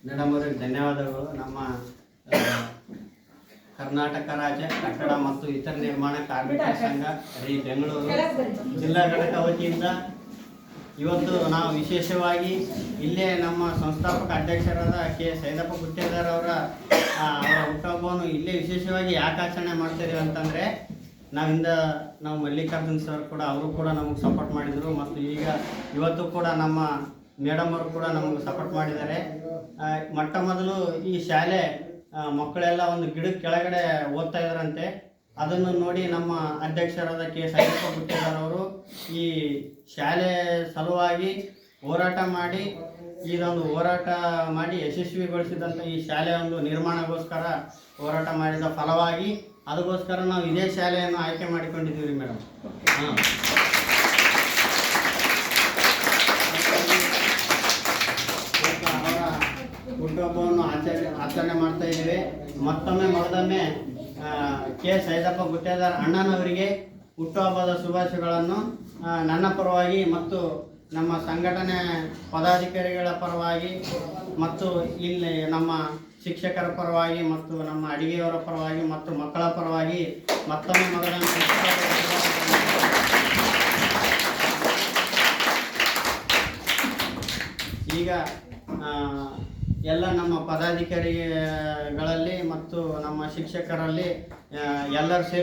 Madam ಅವರಿಗೆ ಧನ್ಯವಾದಗಳು. ನಮ್ಮ ಕರ್ನಾಟಕ ರಾಜ್ಯ ಕಟ್ಟಡ ಮತ್ತು ಇತರ ನಿರ್ಮಾಣ ಕಾರ್ಮಿಕರ ಸಂಘ ಬೆಂಗಳೂರು ಜಿಲ್ಲಾ ಘಟಕ ವತಿಯಿಂದ ಇವತ್ತು ನಾವು ವಿಶೇಷವಾಗಿ ಇಲ್ಲೇ ನಮ್ಮ ಸಂಸ್ಥಾಪಕ ಅಧ್ಯಕ್ಷರಾದ ಕೆ ಸೈದಪ್ಪ ಗುತ್ತೇದಾರ್ ಅವರ ಹುಟ್ಟುಹಬ್ಬವನ್ನು ಇಲ್ಲೇ ವಿಶೇಷವಾಗಿ ಯಾಕೆ ಆಚರಣೆ ಮಾಡ್ತಿದ್ದೀವಿ ಅಂತಂದರೆ ನಾವು ಮಲ್ಲಿಕಾರ್ಜುನ್ ಸರ್ ಕೂಡ ಅವರು ಕೂಡ ನಮಗೆ ಸಪೋರ್ಟ್ ಮಾಡಿದರು ಮತ್ತು ಇವತ್ತು ಕೂಡ ನಮ್ಮ ಮೇಡಮ್ ಅವರು ಕೂಡ ನಮಗೆ ಸಪೋರ್ಟ್ ಮಾಡಿದ್ದಾರೆ. ಮೊಟ್ಟ ಮೊದಲು ಈ ಶಾಲೆ ಮಕ್ಕಳೆಲ್ಲ ಒಂದು ಗಿಡದ ಕೆಳಗಡೆ ಓದ್ತಾ ಇದ್ದಾರಂತೆ. ಅದನ್ನು ನೋಡಿ ನಮ್ಮ ಅಧ್ಯಕ್ಷರಾದ ಕೆ ಸೈದಪ್ಪ ಗುತ್ತೇದಾರ್ ಅವರು ಈ ಶಾಲೆ ಸಲುವಾಗಿ ಹೋರಾಟ ಮಾಡಿ ಯಶಸ್ವಿಗೊಳಿಸಿದಂಥ ಈ ಶಾಲೆ ಒಂದು ನಿರ್ಮಾಣಗೋಸ್ಕರ ಹೋರಾಟ ಮಾಡಿದ ಫಲವಾಗಿ ಅದಕ್ಕೋಸ್ಕರ ನಾವು ಇದೇ ಶಾಲೆಯನ್ನು ಆಯ್ಕೆ ಮಾಡಿಕೊಂಡಿದ್ದೀವಿ ರೀ ಮೇಡಮ್. ಅವರ ಹುಟ್ಟುಹಬ್ಬವನ್ನು ಆಚರಣೆ ಮಾಡ್ತಾ ಇದ್ದೀವಿ. ಮಗದೊಮ್ಮೆ ಕೆ ಸೈದಪ್ಪ ಗುತ್ತೇದಾರ್ ಅಣ್ಣನವರಿಗೆ ಹುಟ್ಟುಹಬ್ಬದ ಶುಭಾಶಯಗಳನ್ನು ನನ್ನ ಪರವಾಗಿ ಮತ್ತು ನಮ್ಮ ಸಂಘಟನೆ ಪದಾಧಿಕಾರಿಗಳ ಪರವಾಗಿ ಮತ್ತು ಇಲ್ಲಿ ನಮ್ಮ ಶಿಕ್ಷಕರ ಪರವಾಗಿ ಮತ್ತು ನಮ್ಮ ಅಡಿಗೆಯವರ ಪರವಾಗಿ ಮತ್ತು ಮಕ್ಕಳ ಪರವಾಗಿ ಮತ್ತೊಮ್ಮೆ ಮಗದೊಮ್ಮೆ ಈಗ ಎಲ್ಲ ನಮ್ಮ ಪದಾಧಿಕಾರಿಗಳಲ್ಲಿ ಮತ್ತು ನಮ್ಮ ಶಿಕ್ಷಕರಲ್ಲಿ ಎಲ್ಲರೂ ಸೇರಿ